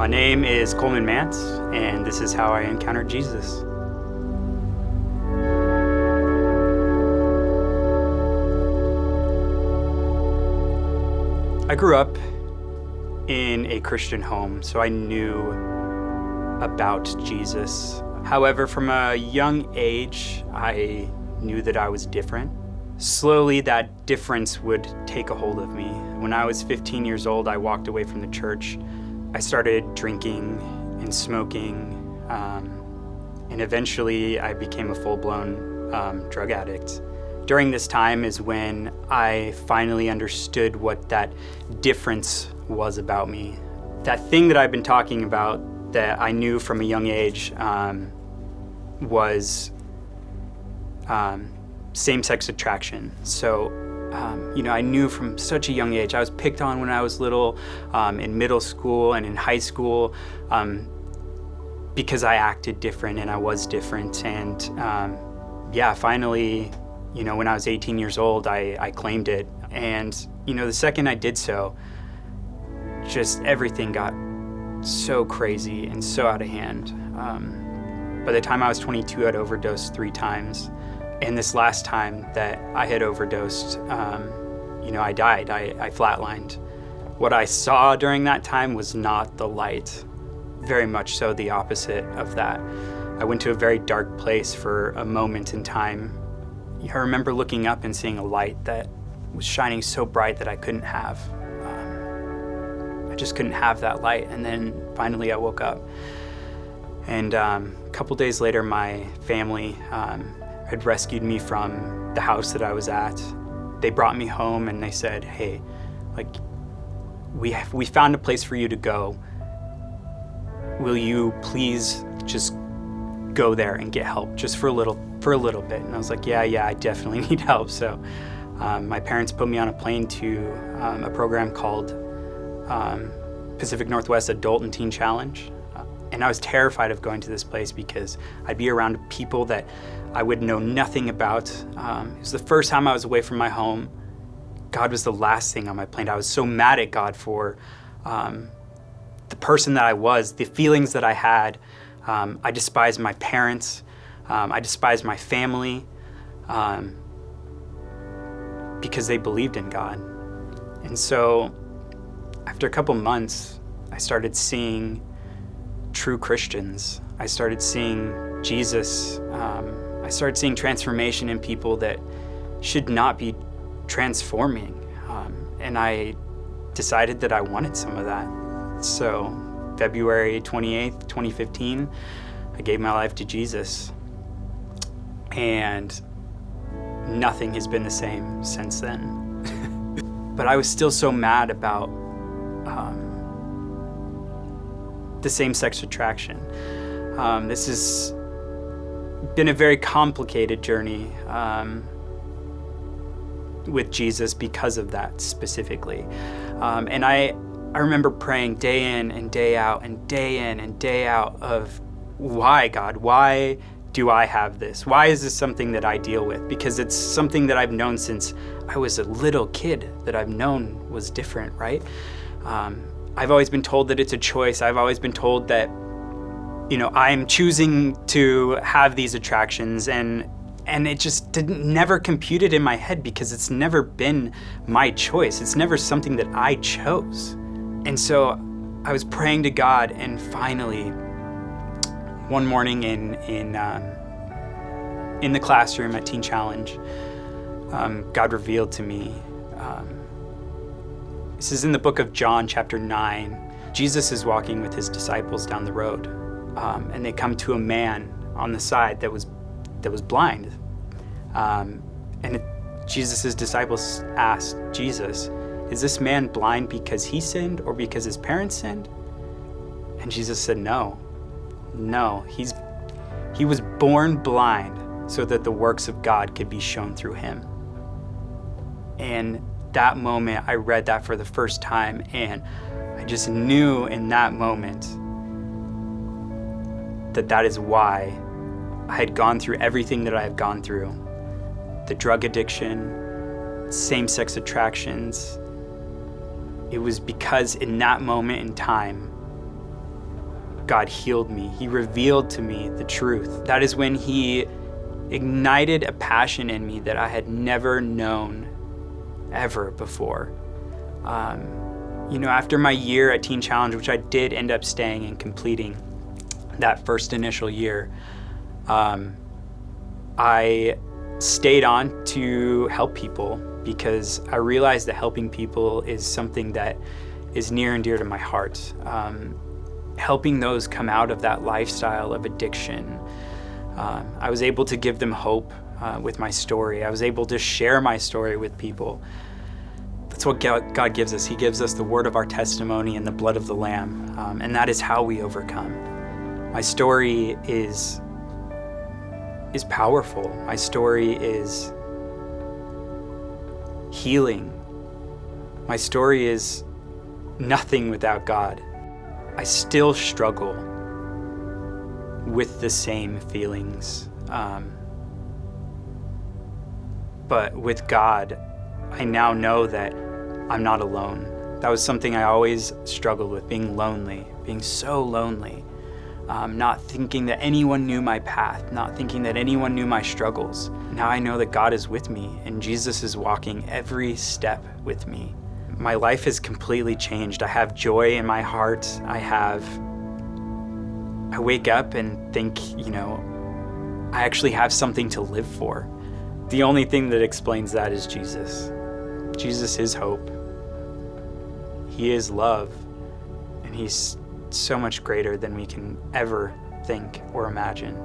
My name is Coleman, and this is how I encountered Jesus. I grew up in a Christian home, so I knew about Jesus. However, from a young age, I knew that I was different. Slowly, that difference would take a hold of me. When I was 15 years old, I walked away from the church. I started drinking and smoking, and eventually I became a full-blown drug addict. During this time is when I finally understood what that difference was about me. That thing that I've been talking about that I knew from a young age was same-sex attraction. So, I knew from such a young age. I was picked on when I was little, in middle school and in high school, because I acted different and I was different. And finally, when I was 18 years old, I claimed it. And, the second I did so, just everything got so crazy and so out of hand. By the time I was 22, I'd overdosed 3 times. And this last time that I had overdosed, I died. I flatlined. What I saw during that time was not the light. Very much so the opposite of that. I went to a very dark place for a moment in time. I remember looking up and seeing a light that was shining so bright that I couldn't have. I just couldn't have that light. And then finally I woke up. And a couple days later, my family had rescued me from the house that I was at. They brought me home and they said, "Hey, we found a place for you to go. Will you please just go there and get help just for a little bit?" And I was like, yeah, I definitely need help. So my parents put me on a plane to a program called Pacific Northwest Adult and Teen Challenge. And I was terrified of going to this place because I'd be around people that I would know nothing about. It was the first time I was away from my home. God was the last thing on my plate. I was so mad at God for the person that I was, the feelings that I had. I despised my parents. I despised my family because they believed in God. And so after a couple months, I started seeing true Christians. I started seeing Jesus. I started seeing transformation in people that should not be transforming. And I decided that I wanted some of that. So February 28th, 2015, I gave my life to Jesus. And nothing has been the same since then. But I was still so mad about the same-sex attraction. This has been a very complicated journey with Jesus because of that specifically. And I remember praying day in and day out and day in and day out of, why, God? Why do I have this? Why is this something that I deal with? Because it's something that I've known since I was a little kid, that I've known was different, right? I've always been told that it's a choice. I've always been told that, I'm choosing to have these attractions, and it just never computed in my head because it's never been my choice. It's never something that I chose. And so I was praying to God, and finally, one morning in the classroom at Teen Challenge, God revealed to me. This is in the book of John, chapter 9. Jesus is walking with his disciples down the road, and they come to a man on the side that was blind. Jesus' disciples asked Jesus, "Is this man blind because he sinned or because his parents sinned?" And Jesus said, No, he was born blind so that the works of God could be shown through him. And that moment, I read that for the first time, and I just knew in that moment that is why I had gone through everything that I have gone through. The drug addiction, same-sex attractions. It was because in that moment in time, God healed me. He revealed to me the truth. That is when He ignited a passion in me that I had never known ever before. After my year at Teen Challenge, which I did end up staying and completing that first initial year, I stayed on to help people because I realized that helping people is something that is near and dear to my heart. Helping those come out of that lifestyle of addiction. I was able to give them hope with my story. I was able to share my story with people. That's what God gives us. He gives us the word of our testimony and the blood of the Lamb, and that is how we overcome. My story is powerful. My story is healing. My story is nothing without God. I still struggle with the same feelings. But with God, I now know that I'm not alone. That was something I always struggled with, being lonely, being so lonely. Not thinking that anyone knew my path, not thinking that anyone knew my struggles. Now I know that God is with me and Jesus is walking every step with me. My life has completely changed. I have joy in my heart. I wake up and think, I actually have something to live for. The only thing that explains that is Jesus. Jesus is hope. He is love. And He's so much greater than we can ever think or imagine.